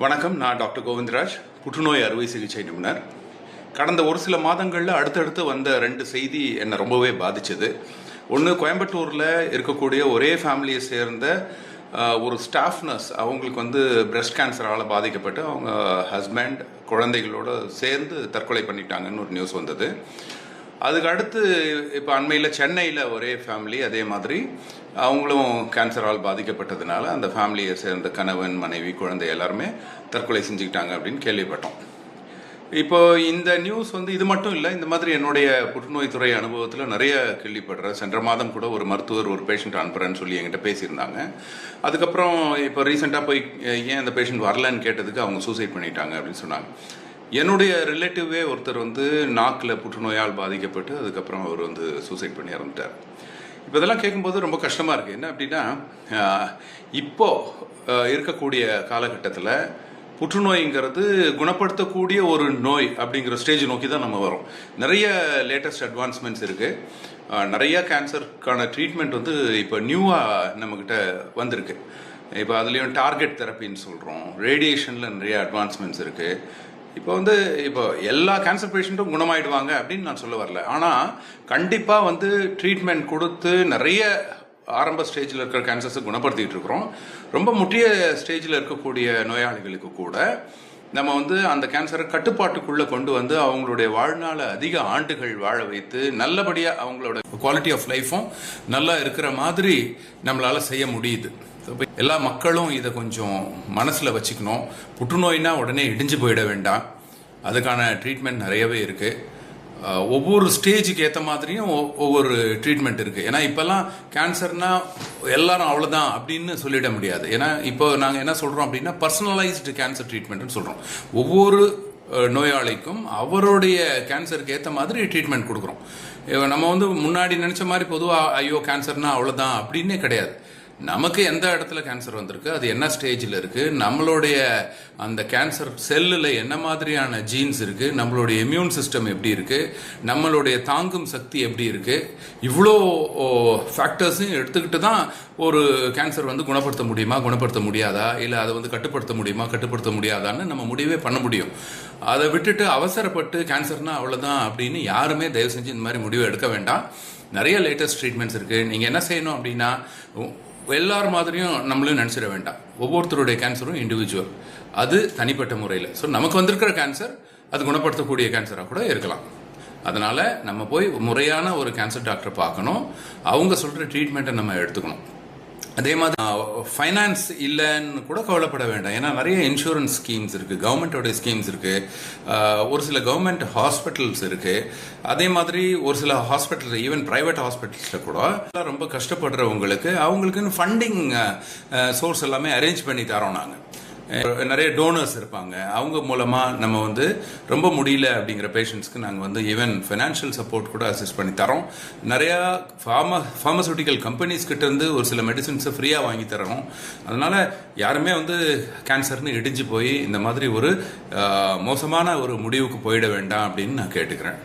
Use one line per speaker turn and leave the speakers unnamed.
வணக்கம். நான் டாக்டர் கோவிந்தராஜ், புற்றுநோய் அறுவை சிகிச்சை நிபுணர். கடந்த ஒரு சில மாதங்களில் அடுத்தடுத்து வந்த 2 செய்தி என்னை ரொம்பவே பாதிச்சது. ஒன்று, கோயம்புத்தூரில் இருக்கக்கூடிய ஒரே ஃபேமிலியை சேர்ந்த ஒரு ஸ்டாஃப் நர்ஸ், அவங்களுக்கு பிரஸ்ட் கேன்சரால் பாதிக்கப்பட்டு அவங்க ஹஸ்பண்ட் குழந்தைகளோடு சேர்ந்து தற்கொலை பண்ணிட்டாங்கன்னு ஒரு நியூஸ் வந்தது. அதுக்கு அடுத்து இப்போ அண்மையில் சென்னையில் ஒரே ஃபேமிலி அதே மாதிரி அவங்களும் கேன்சரால் பாதிக்கப்பட்டதுனால அந்த ஃபேமிலியை சேர்ந்த கணவன், மனைவி, குழந்தை எல்லாருமே தற்கொலை செஞ்சுக்கிட்டாங்க அப்படின்னு கேள்விப்பட்டோம். இப்போ இந்த நியூஸ் இது மட்டும் இல்லை, இந்த மாதிரி என்னுடைய புற்றுநோய் துறை அனுபவத்தில் நிறைய கேள்விப்படுறேன். சென்ற மாதம் கூட ஒரு மருத்துவர் ஒரு பேஷண்ட் அனுப்புகிறேன்னு சொல்லி என்கிட்ட பேசியிருந்தாங்க. அதுக்கப்புறம் இப்போ ரீசெண்டாக போய் ஏன் அந்த பேஷண்ட் வரலன்னு கேட்டதுக்கு அவங்க சூசைட் பண்ணிட்டாங்க அப்படின்னு சொன்னாங்க. என்னுடைய ரிலேட்டிவே ஒருத்தர் நாக்கில் புற்றுநோயால் பாதிக்கப்பட்டு அதுக்கப்புறம் அவர் சூசைட் பண்ணி இறந்துட்டார். இப்போ இதெல்லாம் கேட்கும்போது ரொம்ப கஷ்டமாக இருக்குது. என்ன அப்படின்னா, இப்போது இருக்கக்கூடிய காலகட்டத்தில் புற்றுநோய்ங்கிறது குணப்படுத்தக்கூடிய ஒரு நோய் அப்படிங்கிற ஸ்டேஜ் நோக்கி தான் நம்ம வரோம். நிறைய லேட்டஸ்ட் அட்வான்ஸ்மெண்ட்ஸ் இருக்குது. நிறைய கேன்சருக்கான ட்ரீட்மெண்ட் இப்போ நியூவாக நம்மக்கிட்ட வந்திருக்கு. இப்போ அதுலேயும் டார்கெட் தெரப்பின்னு சொல்கிறோம். ரேடியேஷனில் நிறைய அட்வான்ஸ்மெண்ட்ஸ் இருக்குது. இப்போ எல்லா கேன்சர் பேஷண்ட்டும் குணமாயிடுவாங்க அப்படின்னு நான் சொல்ல வரல. ஆனால் கண்டிப்பாக ட்ரீட்மெண்ட் கொடுத்து நிறைய ஆரம்ப ஸ்டேஜில் இருக்கிற கேன்சர்ஸை குணப்படுத்திக்கிட்டு இருக்கிறோம். ரொம்ப முக்கிய ஸ்டேஜில் இருக்கக்கூடிய நோயாளிகளுக்கு கூட நம்ம அந்த கேன்சரை கட்டுப்பாட்டுக்குள்ளே கொண்டு அவங்களுடைய வாழ்நாளை அதிக ஆண்டுகள் வாழ வைத்து நல்லபடியாக அவங்களோட குவாலிட்டி ஆஃப் லைஃப்பும் நல்லா இருக்கிற மாதிரி நம்மளால் செய்ய முடியுது. எல்லா மக்களும் இதை கொஞ்சம் மனசில் வச்சுக்கணும். புற்றுநோய்னா உடனே இடிஞ்சு போயிட வேண்டாம். அதுக்கான ட்ரீட்மெண்ட் நிறையவே இருக்குது. ஒவ்வொரு ஸ்டேஜுக்கு ஏற்ற மாதிரியும் ஒவ்வொரு ட்ரீட்மெண்ட் இருக்குது. ஏன்னா இப்போல்லாம் கேன்சர்னா எல்லாரும் அவ்வளோதான் அப்படின்னு சொல்லிட முடியாது. ஏன்னா இப்போ நாங்கள் என்ன சொல்கிறோம் அப்படின்னா, பர்சனலைஸ்டு கேன்சர் ட்ரீட்மெண்ட்னு சொல்கிறோம். ஒவ்வொரு நோயாளிக்கும் அவருடைய கேன்சருக்கு ஏற்ற மாதிரி ட்ரீட்மெண்ட் கொடுக்குறோம். நம்ம முன்னாடி நினச்ச மாதிரி பொதுவாக ஐயோ கேன்சர்னா அவ்வளோதான் அப்படின்னே கிடையாது. நமக்கு எந்த இடத்துல கேன்சர் வந்திருக்கு, அது என்ன ஸ்டேஜில் இருக்குது, நம்மளுடைய அந்த கேன்சர் செல்லில் என்ன மாதிரியான ஜீன்ஸ் இருக்குது, நம்மளுடைய இம்யூன் சிஸ்டம் எப்படி இருக்குது, நம்மளுடைய தாங்கும் சக்தி எப்படி இருக்குது, இவ்வளோ ஃபேக்டர்ஸையும் எடுத்துக்கிட்டு தான் ஒரு கேன்சர் குணப்படுத்த முடியுமா, குணப்படுத்த முடியாதா, இல்லை அதை கட்டுப்படுத்த முடியுமா, கட்டுப்படுத்த முடியாதான்னு நம்ம முடிவே பண்ண முடியும். அதை விட்டுட்டு அவசரப்பட்டு கேன்சர்னா அவ்வளோதான் அப்படின்னு யாருமே தயவு செஞ்சு இந்த மாதிரி முடிவை எடுக்க வேண்டாம். நிறைய லேட்டஸ்ட் ட்ரீட்மெண்ட்ஸ் இருக்குது. நீங்கள் என்ன செய்யணும் அப்படின்னா, எல்லார் மாதிரியும் நம்மளும் நினச்சிட வேண்டாம். ஒவ்வொருத்தருடைய கேன்சரும் இண்டிவிஜுவல், அது தனிப்பட்ட முறையில். ஸோ நமக்கு வந்திருக்கிற கேன்சர் அது குணப்படுத்தக்கூடிய கேன்சராக கூட இருக்கலாம். அதனால் நம்ம போய் முறையான ஒரு கேன்சர் டாக்டரை பார்க்கணும். அவங்க சொல்கிற ட்ரீட்மெண்ட்டை நம்ம எடுத்துக்கணும். அதே மாதிரி ஃபைனான்ஸ் இல்லைன்னு கூட கவலைப்பட வேண்டாம். ஏன்னா நிறைய இன்சூரன்ஸ் ஸ்கீம்ஸ் இருக்குது, கவர்மெண்ட்டோடைய ஸ்கீம்ஸ் இருக்குது, ஒரு சில கவர்மெண்ட் ஹாஸ்பிட்டல்ஸ் இருக்குது. அதே மாதிரி ஒரு சில ஹாஸ்பிட்டல்ஸ், ஈவன் ப்ரைவேட் ஹாஸ்பிட்டல்ஸில் கூட ரொம்ப கஷ்டப்படுறவங்களுக்கு அவங்களுக்குன்னு ஃபண்டிங் சோர்ஸ் எல்லாமே அரேஞ்ச் பண்ணி தரோம். நாங்கள் நிறைய டோனர்ஸ் இருப்பாங்க. அவங்க மூலமாக நம்ம ரொம்ப முடியல அப்படிங்கிற பேஷண்ட்ஸ்க்கு நாங்கள் ஈவன் ஃபைனான்ஷியல் சப்போர்ட் கூட அசிஸ்ட் பண்ணி தரோம். நிறையா ஃபார்மசூட்டிக்கல் கம்பெனிஸ்கிட்டேருந்து ஒரு சில மெடிசின்ஸை ஃப்ரீயாக வாங்கி தரோம். அதனால் யாருமே கேன்சர்னு இடிஞ்சு போய் இந்த மாதிரி ஒரு மோசமான ஒரு முடிவுக்கு போயிட வேண்டாம் அப்படின்னு நான் கேட்டுக்கிறேன்.